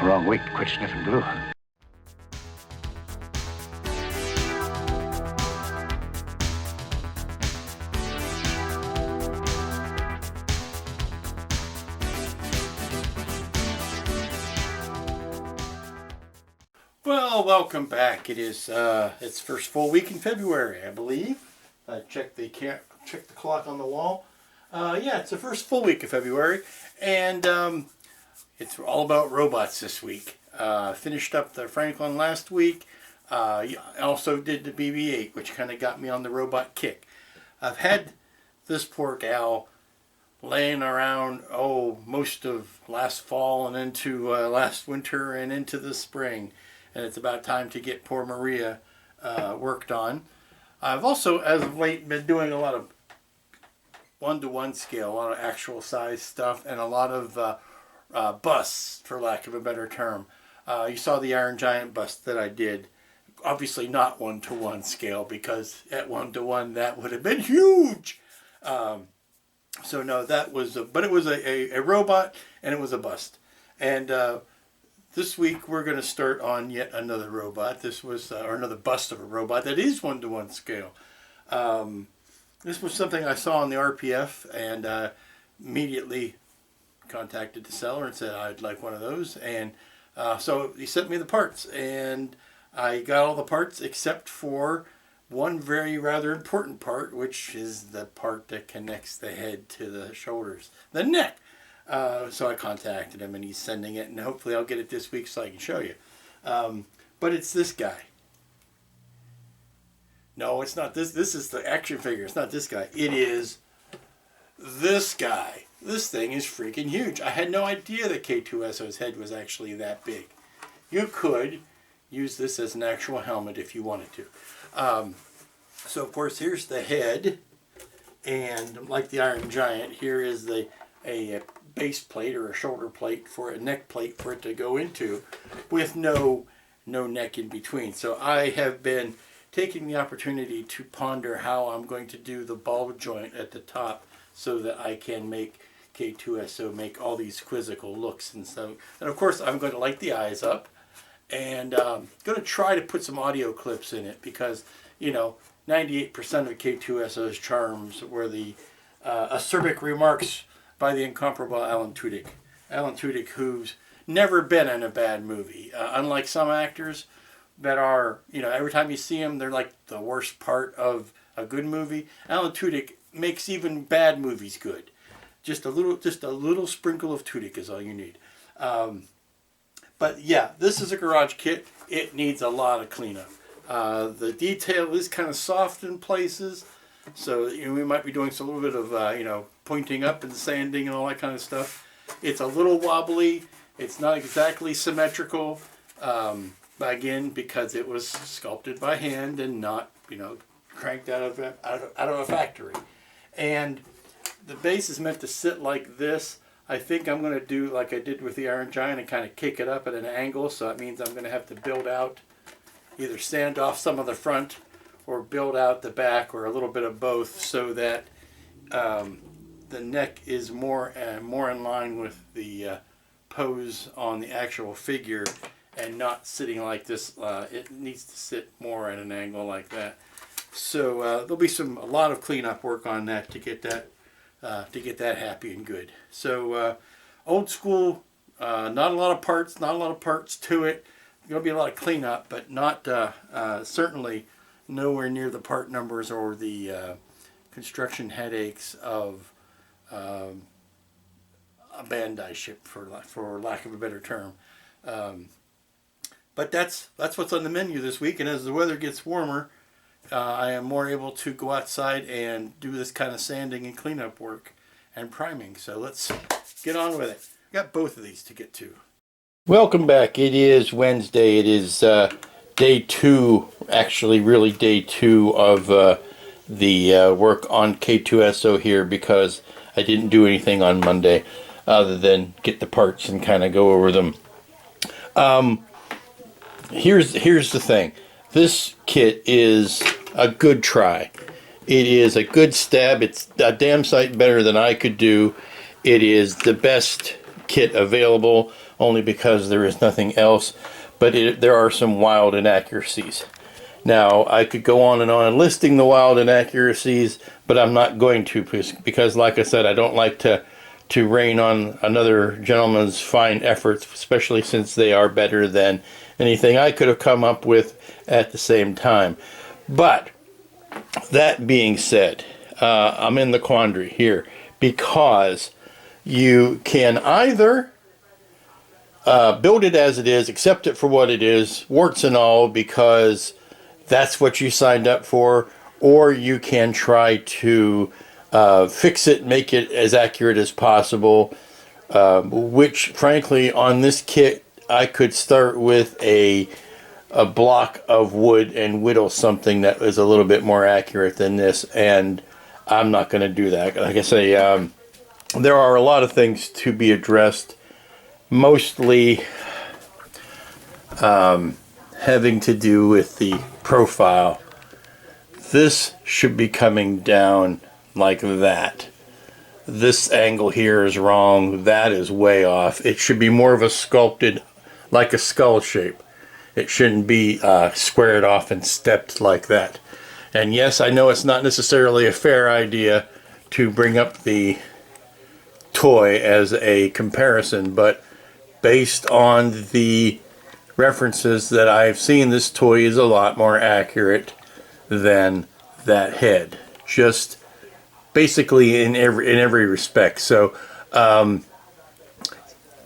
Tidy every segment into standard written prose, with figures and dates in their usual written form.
Wrong week to quit sniffing glue. Well, welcome back. It is it's first full week in February, I believe. I checked the clock on the wall. Yeah, it's the first full week of February, and it's all about robots this week. Finished up the Franklin last week. I also did the BB-8, which kind of got me on the robot kick. I've had this poor gal laying around most of last fall and into last winter and into the spring. And it's about time to get poor Maria worked on. I've also, as of late, been doing a lot of one-to-one scale, a lot of actual size stuff, and a lot of busts, for lack of a better term. You saw the Iron Giant bust that I did. Obviously not one-to-one scale, because at one-to-one that would have been huge. So no, that was, but it was a robot, and it was a bust. And this week we're going to start on yet another robot. This was, or another bust of a robot that is one-to-one scale. This was something I saw on the RPF and immediately contacted the seller and said I'd like one of those. And so he sent me the parts, and I got all the parts except for one very rather important part, which is the part that connects the head to the shoulders, the neck. So I contacted him, and he's sending it, and hopefully I'll get it this week so I can show you. But it's this guy. No, it's not this. This is the action figure. It's not this guy. It is this guy. This thing is freaking huge. I had no idea that K2SO's head was actually that big. You could use this as an actual helmet if you wanted to. So, of course, here's the head. And like the Iron Giant, here is a base plate or a shoulder plate for a neck plate for it to go into with no neck in between. So I have been taking the opportunity to ponder how I'm going to do the ball joint at the top so that I can make K2SO make all these quizzical looks. And so, and of course I'm going to light the eyes up, and going to try to put some audio clips in it, because 98% of K2SO's charms were the acerbic remarks by the incomparable Alan Tudyk. Alan Tudyk, who's never been in a bad movie. Unlike some actors that are, every time you see them, they're like the worst part of a good movie. Alan Tudyk makes even bad movies good. Just a little sprinkle of Tudyk is all you need. But yeah, this is a garage kit. It needs a lot of cleanup. The detail is kind of soft in places. So we might be doing a little bit of, pointing up and sanding and all that kind of stuff. It's a little wobbly. It's not exactly symmetrical. Again, because it was sculpted by hand and not, cranked out of a factory. And the base is meant to sit like this. I think I'm going to do like I did with the Iron Giant and kind of kick it up at an angle. So that means I'm going to have to build out, either sand off some of the front or build out the back, or a little bit of both, so that the neck is more in line with the pose on the actual figure, and not sitting like this. It needs to sit more at an angle like that. So there'll be a lot of cleanup work on that to get that happy and good. So old school, not a lot of parts to it. There'll be a lot of cleanup, but not certainly nowhere near the part numbers or the construction headaches of a Bandai ship, for lack of a better term. But that's what's on the menu this week, and as the weather gets warmer, I am more able to go outside and do this kind of sanding and cleanup work and priming. So let's get on with it. Got both of these to get to. Welcome back. It is Wednesday. It is day 2, actually really day 2 of the work on K2SO here, because I didn't do anything on Monday other than get the parts and kind of go over them. Here's the thing. This kit is a good try. It is a good stab. It's a damn sight better than I could do. It is the best kit available. only because there is nothing else, but there are some wild inaccuracies. Now, I could go on and listing the wild inaccuracies, but I'm not going to, because like I said, I don't like to rain on another gentleman's fine efforts, especially since they are better than anything I could have come up with at the same time. But that being said, I'm in the quandary here, because you can either build it as it is, accept it for what it is, warts and all, because that's what you signed up for, or you can try to fix it, make it as accurate as possible, which frankly on this kit I could start with a block of wood and whittle something that is a little bit more accurate than this, and I'm not going to do that. Like I say, there are a lot of things to be addressed, mostly having to do with the profile. This should be coming down like that. This angle here is wrong. That is way off. It should be more of a sculpted, like a skull shape. It shouldn't be squared off and stepped like that. And yes, I know it's not necessarily a fair idea to bring up the toy as a comparison, but based on the references that I've seen, this toy is a lot more accurate than that head. Just basically in every respect. So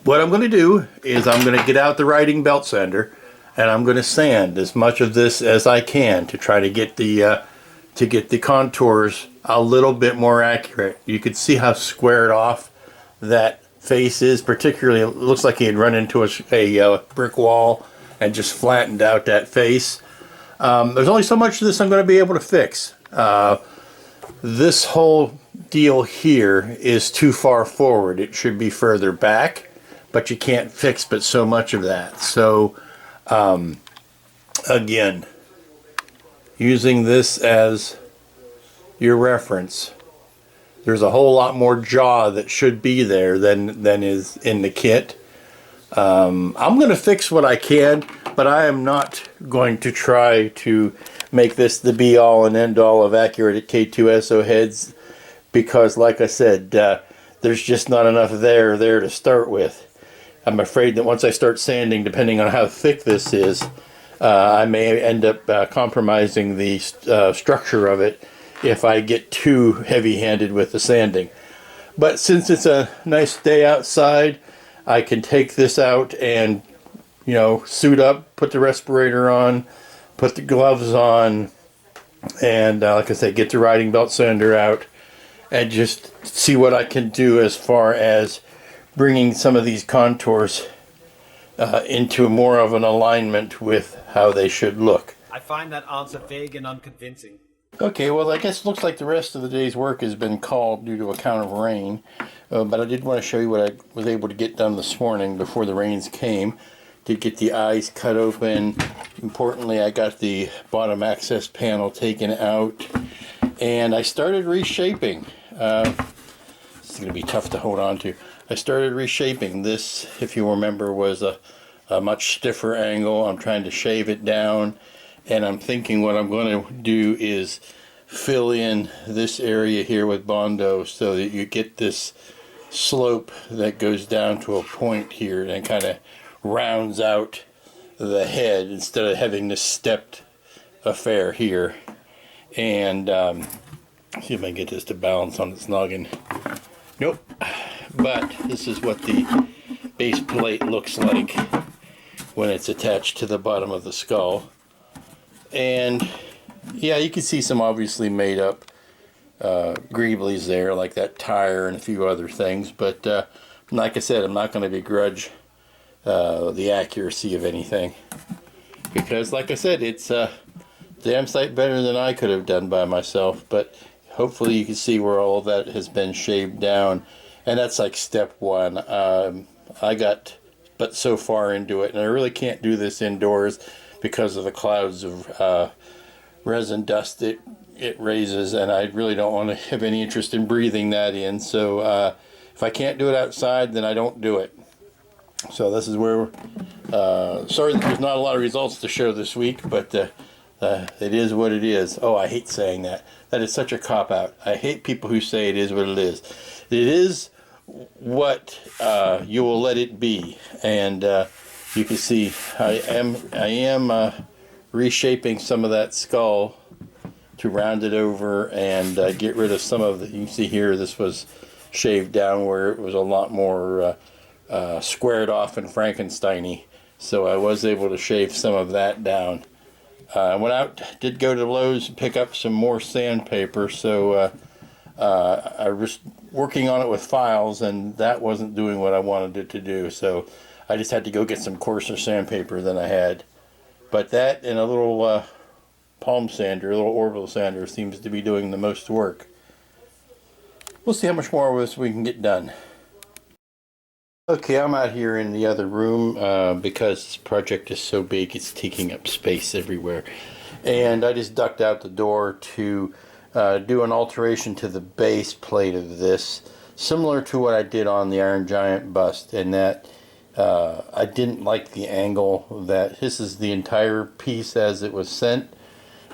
what I'm going to do is I'm going to get out the riding belt sander, and I'm going to sand as much of this as I can to try to get the contours a little bit more accurate. You can see how squared off that face is. Particularly, it looks like he had run into a brick wall and just flattened out that face. There's only so much of this I'm going to be able to fix. This whole deal here is too far forward. It should be further back, but you can't fix but so much of that. So again, using this as your reference, there's a whole lot more jaw that should be there than is in the kit. I'm going to fix what I can, but I am not going to try to make this the be-all and end-all of accurate K2SO heads, because like I said, there's just not enough there to start with. I'm afraid that once I start sanding, depending on how thick this is, I may end up compromising the structure of it if I get too heavy-handed with the sanding. But since it's a nice day outside, I can take this out and, you know, suit up, put the respirator on, put the gloves on, and like I said, get the riding belt sander out and just see what I can do as far as bringing some of these contours into more of an alignment with how they should look. I find that answer vague and unconvincing. Okay, well, I guess it looks like the rest of the day's work has been called due to a count of rain, but I did want to show you what I was able to get done this morning before the rains came. Did get the eyes cut open. Importantly, I got the bottom access panel taken out, and I started reshaping. It's going to be tough to hold on to. I started reshaping this. If you remember, was a much stiffer angle. I'm trying to shave it down, and I'm thinking what I'm going to do is fill in this area here with Bondo so that you get this slope that goes down to a point here and kind of rounds out the head instead of having this stepped affair here. And see if I can get this to balance on its noggin. Nope. But this is what the base plate looks like when it's attached to the bottom of the skull. And yeah, you can see some obviously made up greeblies there, like that tire and a few other things. But like I said, I'm not going to begrudge the accuracy of anything, because like I said, it's damn sight better than I could have done by myself. But hopefully you can see where all that has been shaved down, and that's like step one. I got but so far into it, and I really can't do this indoors because of the clouds of resin dust it raises, and I really don't want to have any interest in breathing that in. So if I can't do it outside, then I don't do it. So this is where, sorry that there's not a lot of results to show this week, but it is what it is. Oh, I hate saying that. That is such a cop-out. I hate people who say it is what it is. It is what you will let it be. And you can see I am reshaping some of that skull to round it over and get rid of some of the, you can see here this was shaved down where it was a lot more squared off and Frankenstein-y. So I was able to shave some of that down. I went out, did go to Lowe's and pick up some more sandpaper, so I was working on it with files and that wasn't doing what I wanted it to do, so I just had to go get some coarser sandpaper than I had. But that and a little palm sander, a little orbital sander, seems to be doing the most work. We'll see how much more of this we can get done. Okay, I'm out here in the other room because this project is so big it's taking up space everywhere. And I just ducked out the door to do an alteration to the base plate of this, similar to what I did on the Iron Giant bust, in that I didn't like the angle that this is the entire piece as it was sent.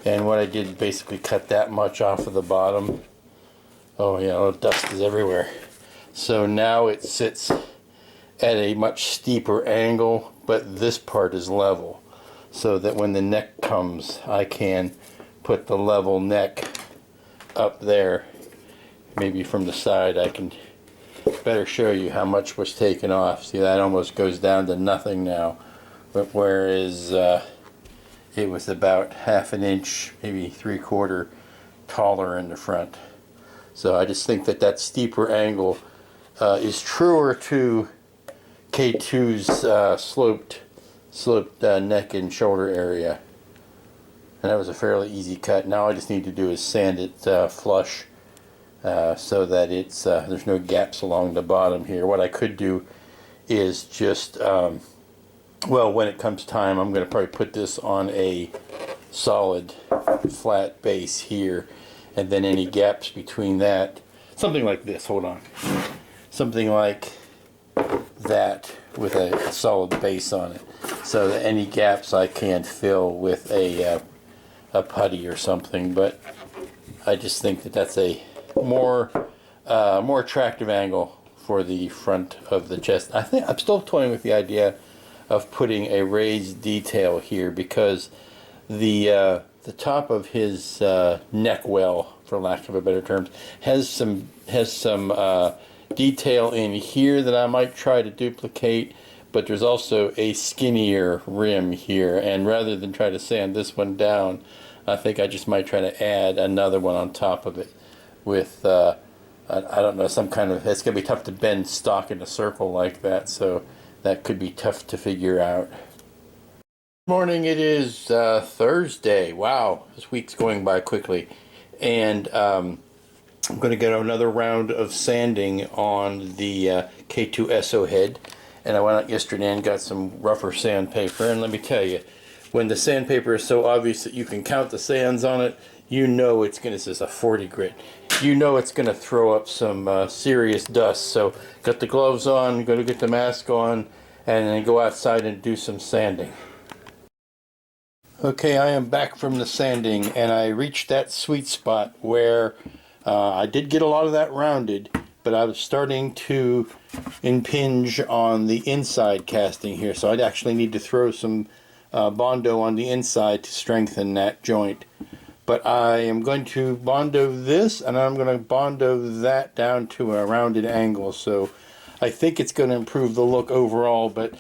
And what I did is basically cut that much off of the bottom. Oh yeah, dust is everywhere. So now it sits at a much steeper angle, but this part is level, so that when the neck comes I can put the level neck up there. Maybe from the side I can better show you how much was taken off. See, that almost goes down to nothing now, but whereas it was about half an inch, maybe 3/4 taller in the front. So I just think that that steeper angle is truer to K2's sloped neck and shoulder area. And that was a fairly easy cut. Now all I just need to do is sand it flush so that it's there's no gaps along the bottom here. What I could do is just, well, when it comes time, I'm going to probably put this on a solid flat base here, and then any gaps between that, something like this, hold on, something like that with a solid base on it, so that any gaps I can fill with a putty or something. But I just think that that's a more attractive angle for the front of the chest. I think I'm still toying with the idea of putting a raised detail here, because the top of his neck well, for lack of a better term, has some detail in here that I might try to duplicate, but there's also a skinnier rim here, and rather than try to sand this one down, I think I just might try to add another one on top of it with I don't know, some kind of, it's gonna be tough to bend stock in a circle like that, so that could be tough to figure out. Morning, it is Thursday. Wow, this week's going by quickly, and I'm going to get another round of sanding on the K2 SO head. And I went out yesterday and got some rougher sandpaper, and let me tell you, when the sandpaper is so obvious that you can count the sands on it, you know it's going to, this is a 40 grit, you know it's going to throw up some serious dust. So got the gloves on, going to get the mask on, and then go outside and do some sanding. Okay, I am back from the sanding, and I reached that sweet spot where I did get a lot of that rounded, but I was starting to impinge on the inside casting here, so I'd actually need to throw some Bondo on the inside to strengthen that joint. But I am going to Bondo this, and I'm going to Bondo that down to a rounded angle, so I think it's going to improve the look overall. But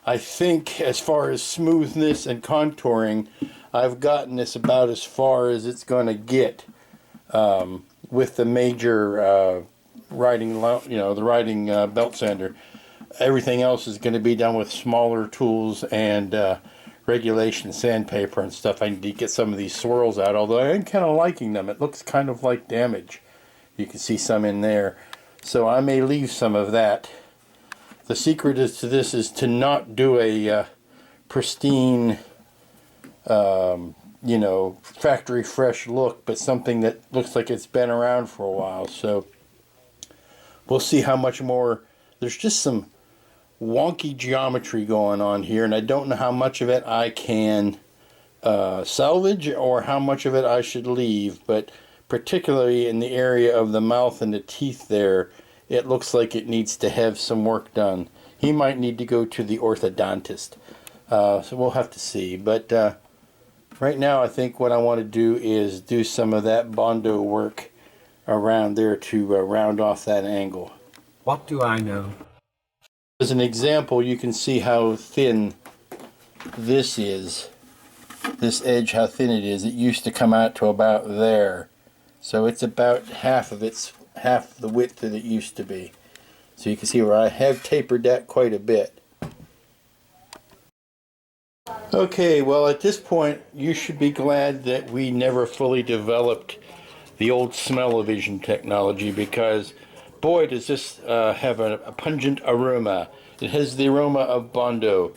I think as far as smoothness and contouring, I've gotten this about as far as it's going to get with the major riding, the riding belt sander. Everything else is going to be done with smaller tools and regulation sandpaper and stuff. I need to get some of these swirls out, although I am kind of liking them. It looks kind of like damage. You can see some in there. So I may leave some of that. The secret to this is to not do a pristine, factory fresh look, but something that looks like it's been around for a while. So we'll see how much more. There's just some wonky geometry going on here, and I don't know how much of it I can salvage or how much of it I should leave, but particularly in the area of the mouth and the teeth there, it looks like it needs to have some work done. He might need to go to the orthodontist, so we'll have to see. But right now I think what I want to do is do some of that Bondo work around there to round off that angle. What do I know? As an example, you can see how thin this is. This edge, how thin it is. It used to come out to about there. So it's about half the width that it used to be. So you can see where I have tapered that quite a bit. Okay, well at this point you should be glad that we never fully developed the old smell-o-vision technology, because boy does this have a pungent aroma. It has the aroma of Bondo,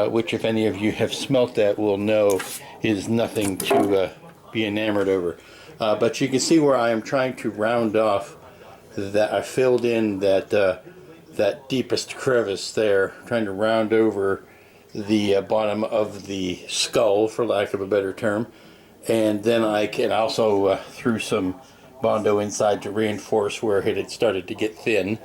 which if any of you have smelt that will know is nothing to be enamored over. But you can see where I am trying to round off that. I filled in that deepest crevice there, trying to round over the bottom of the skull, for lack of a better term. And then I can also threw some Bondo inside to reinforce where it had started to get thin.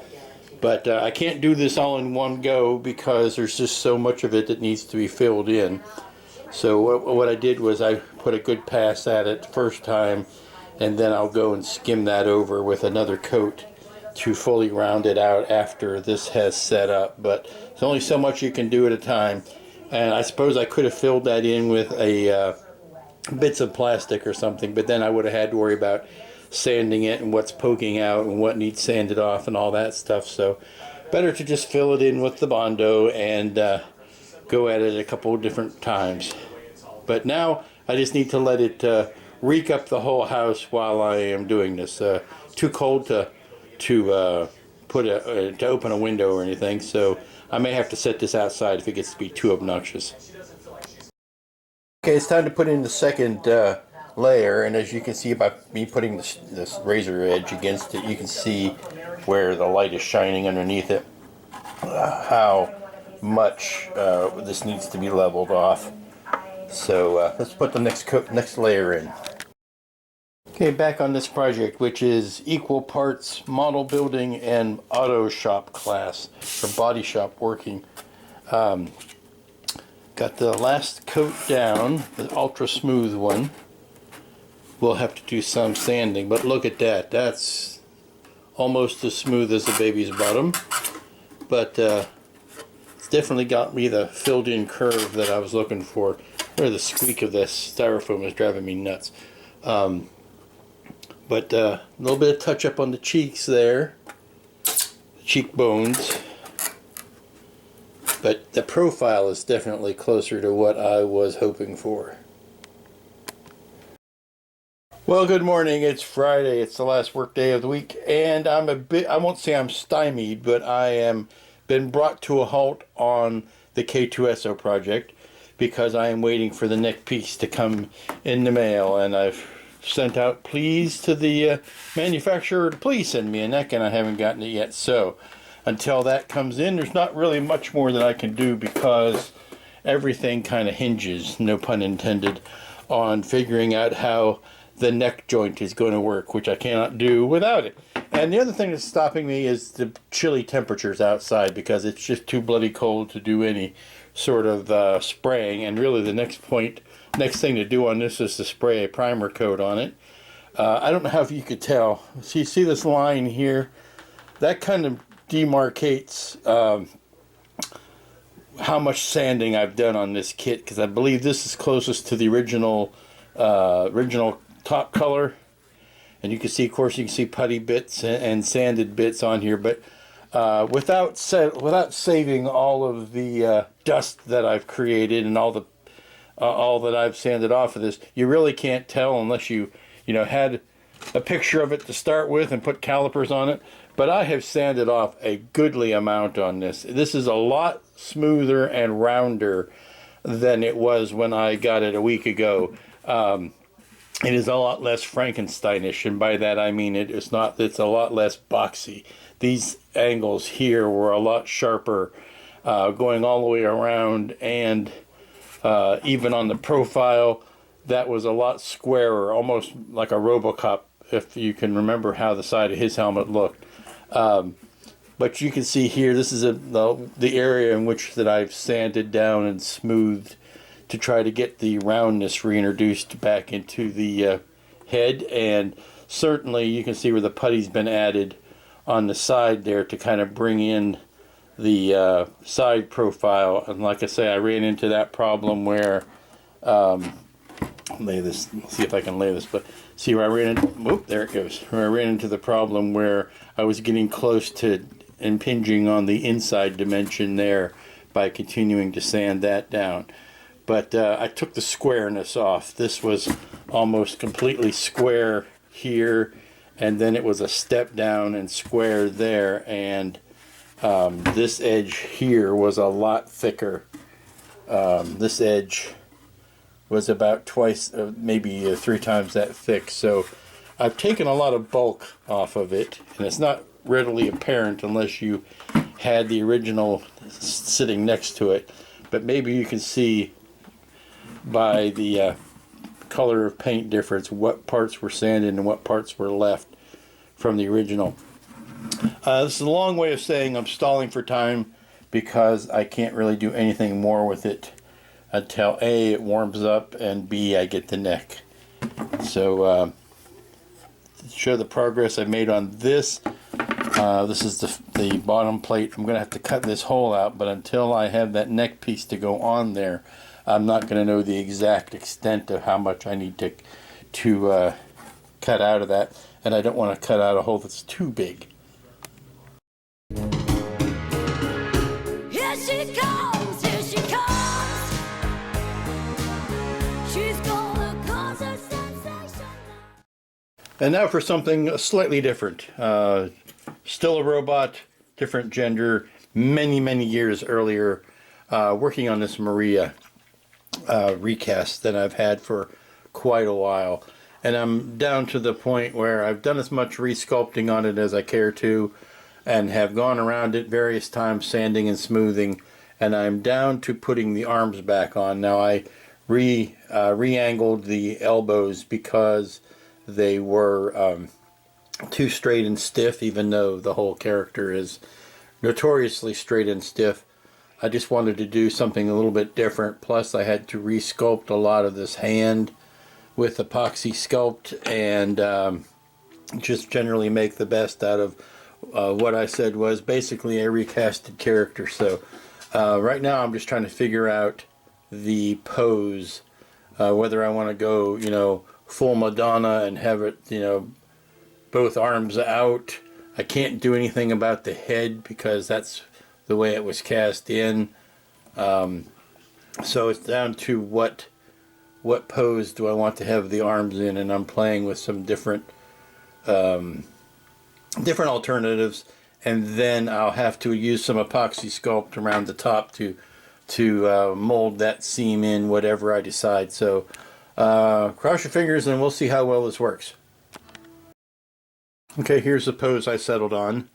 But I can't do this all in one go because there's just so much of it that needs to be filled in. So what I did was I put a good pass at it the first time, and then I'll go and skim that over with another coat to fully round it out after this has set up. But there's only so much you can do at a time. And I suppose I could have filled that in with a bits of plastic or something, but then I would have had to worry about sanding it and what's poking out and what needs sanded off and all that stuff. So better to just fill it in with the Bondo and go at it a couple of different times. But now I just need to let it reek up the whole house while I am doing this. Too cold to open a window or anything, so I may have to set this outside if it gets to be too obnoxious. Okay, it's time to put in the second layer, and as you can see by me putting this razor edge against it, you can see where the light is shining underneath it, how much this needs to be leveled off. So let's put the next layer in. Okay, back on this project, which is equal parts model building and auto shop class for body shop working. Got the last coat down, the ultra smooth one. We'll have to do some sanding, but look at that. That's almost as smooth as the baby's bottom, but it's definitely got me the filled in curve that I was looking for. Where the squeak of this styrofoam is driving me nuts. But a little bit of touch up on the cheeks there, cheekbones. But the profile is definitely closer to what I was hoping for. Well, good morning. It's Friday. It's the last work day of the week, and I won't say I'm stymied, but I am been brought to a halt on the K2SO project because I am waiting for the neck piece to come in the mail, and I've sent out pleas to the manufacturer to please send me a neck, and I haven't gotten it yet. So until that comes in, there's not really much more that I can do because everything kind of hinges, no pun intended, on figuring out how the neck joint is going to work, which I cannot do without it. And the other thing that's stopping me is the chilly temperatures outside, because it's just too bloody cold to do any sort of spraying. And really the next thing to do on this is to spray a primer coat on it. I don't know how you could tell. So you see this line here? That kind of demarcates how much sanding I've done on this kit, because I believe this is closest to the original top color. And you can see, of course, you can see putty bits and sanded bits on here, but without saving all of the dust that I've created and all that I've sanded off of this, you really can't tell unless you had a picture of it to start with and put calipers on it. But I have sanded off a goodly amount on this. This is a lot smoother and rounder than it was when I got it a week ago. It is a lot less Frankensteinish, and by that I mean it's a lot less boxy. These angles here were a lot sharper going all the way around, and even on the profile, that was a lot squarer, almost like a Robocop, if you can remember how the side of his helmet looked. But you can see here, this is the area in which that I've sanded down and smoothed to try to get the roundness reintroduced back into the head. And certainly you can see where the putty's been added on the side there to kind of bring in the side profile. And like I say, I ran into that problem where lay this, see if I can lay this, but see where I ran into, whoop, there it goes, where I ran into the problem where I was getting close to impinging on the inside dimension there by continuing to sand that down. But I took the squareness off. This was almost completely square here, and then it was a step down and square there, and this edge here was a lot thicker. This edge was about twice, maybe 3 times that thick. So I've taken a lot of bulk off of it, and it's not readily apparent unless you had the original sitting next to it. But maybe you can see by the color of paint difference what parts were sanded and what parts were left from the original. This is a long way of saying I'm stalling for time because I can't really do anything more with it until A, it warms up, and B, I get the neck. So to show the progress I made on this, this is the bottom plate. I'm going to have to cut this hole out, but until I have that neck piece to go on there, I'm not going to know the exact extent of how much I need to cut out of that, and I don't want to cut out a hole that's too big. Here she comes, here she comes. She's gonna cause a sensation. And now for something slightly different. Still a robot, different gender, many years earlier, working on this Maria recast that I've had for quite a while. And I'm down to the point where I've done as much resculpting on it as I care to, and have gone around it various times, sanding and smoothing, and I'm down to putting the arms back on. Now I re-angled the elbows because they were too straight and stiff, even though the whole character is notoriously straight and stiff. I just wanted to do something a little bit different. Plus I had to resculpt a lot of this hand with epoxy sculpt, and just generally make the best out of what I said was basically a recasted character. So right now I'm just trying to figure out the pose, whether I want to go, you know, full Madonna and have it, you know, both arms out. I can't do anything about the head because that's the way it was cast in. So it's down to what pose do I want to have the arms in, and I'm playing with some different alternatives, and then I'll have to use some epoxy sculpt around the top to mold that seam in, whatever I decide. So cross your fingers and we'll see how well this works. Okay, here's the pose I settled on.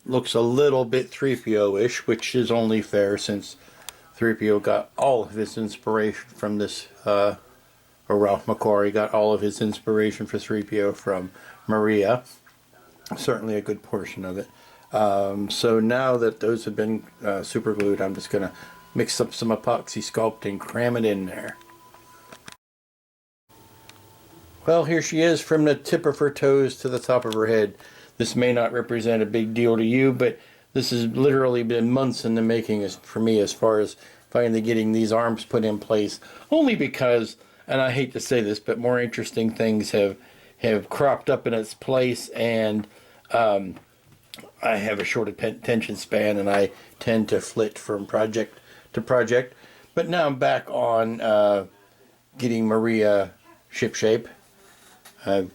Looks a little bit 3PO-ish, which is only fair since 3PO got all of his inspiration from this, or Ralph McQuarrie got all of his inspiration for 3PO from Maria. Certainly a good portion of it. So now that those have been super glued, I'm just going to mix up some epoxy sculpting, cram it in there. Well, here she is from the tip of her toes to the top of her head. This may not represent a big deal to you, but this has literally been months in the making for me as far as finally getting these arms put in place. Only because, and I hate to say this, but more interesting things have cropped up in its place, and I have a short attention span, and I tend to flit from project to project. But now I'm back on getting Maria shipshape. I've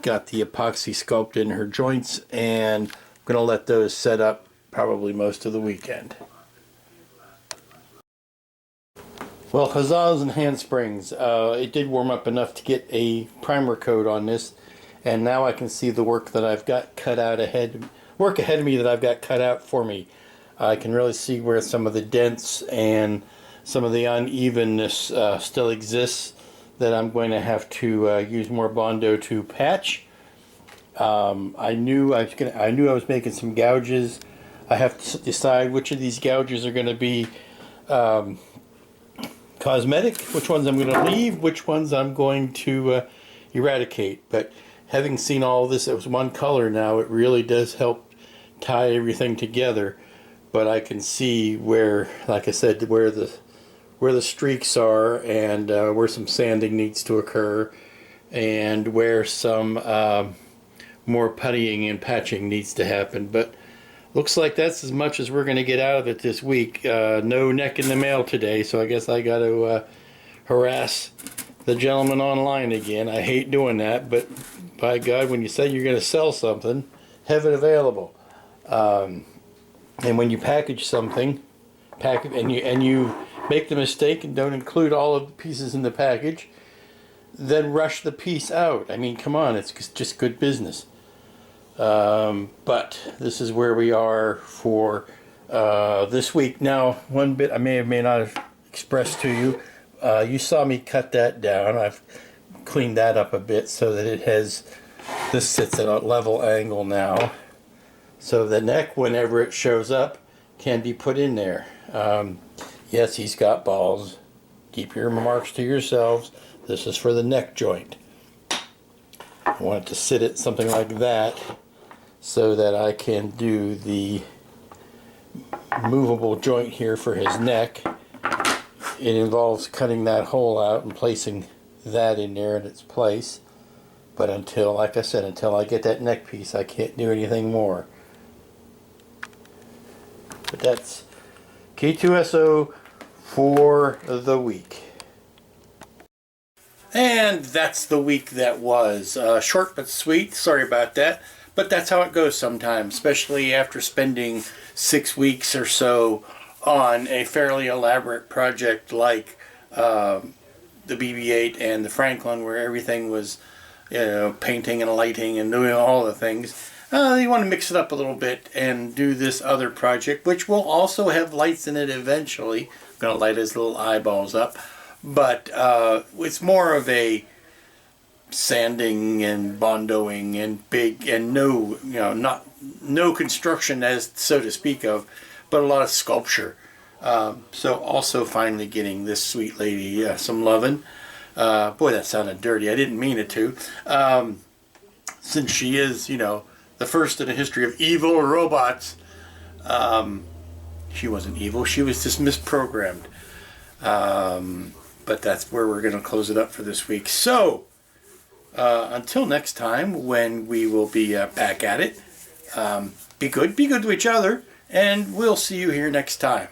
got the epoxy sculpt in her joints, and I'm going to let those set up probably most of the weekend. Well, huzzahs and handsprings. It did warm up enough to get a primer coat on this, and now I can see the work that I've got cut out ahead of me that I've got cut out for me. I can really see where some of the dents and some of the unevenness still exists that I'm going to have to use more Bondo to patch. I knew I was making some gouges. I have to decide which of these gouges are going to be cosmetic, which ones I'm going to leave, which ones I'm going to eradicate. But having seen all this, it was one color now, it really does help tie everything together. But I can see where, like I said, where the streaks are, and where some sanding needs to occur, and where some more puttying and patching needs to happen. But looks like that's as much as we're going to get out of it this week. No neck in the mail today, so I guess I got to harass the gentleman online again. I hate doing that, but by God, when you say you're going to sell something, have it available. And when you package something, and you make the mistake and don't include all of the pieces in the package, then rush the piece out. I mean, come on, it's just good business. But this is where we are for this week. Now, one bit I may not have expressed to you, you saw me cut that down. I've cleaned that up a bit so that this sits at a level angle now. So the neck, whenever it shows up, can be put in there. Yes, he's got balls. Keep your remarks to yourselves. This is for the neck joint. I want it to sit at something like that so that I can do the movable joint here for his neck. It involves cutting that hole out and placing that in there in its place. But until, like I said, until I get that neck piece, I can't do anything more. But that's K2SO for the week. And that's the week that was. Short but sweet. Sorry about that. But that's how it goes sometimes, especially after spending 6 weeks or so on a fairly elaborate project like the BB-8 and the Franklin, where everything was, painting and lighting and doing all the things. You want to mix it up a little bit and do this other project, which will also have lights in it eventually. I'm going to light his little eyeballs up. But it's more of a sanding and bondoing and big and no construction as so to speak of, but a lot of sculpture. So also finally getting this sweet lady some lovin'. Boy, that sounded dirty. I didn't mean it to. Since she is, the first in the history of evil robots. She wasn't evil. She was just misprogrammed. But that's where we're going to close it up for this week. So, until next time, when we will be back at it, be good to each other, and we'll see you here next time.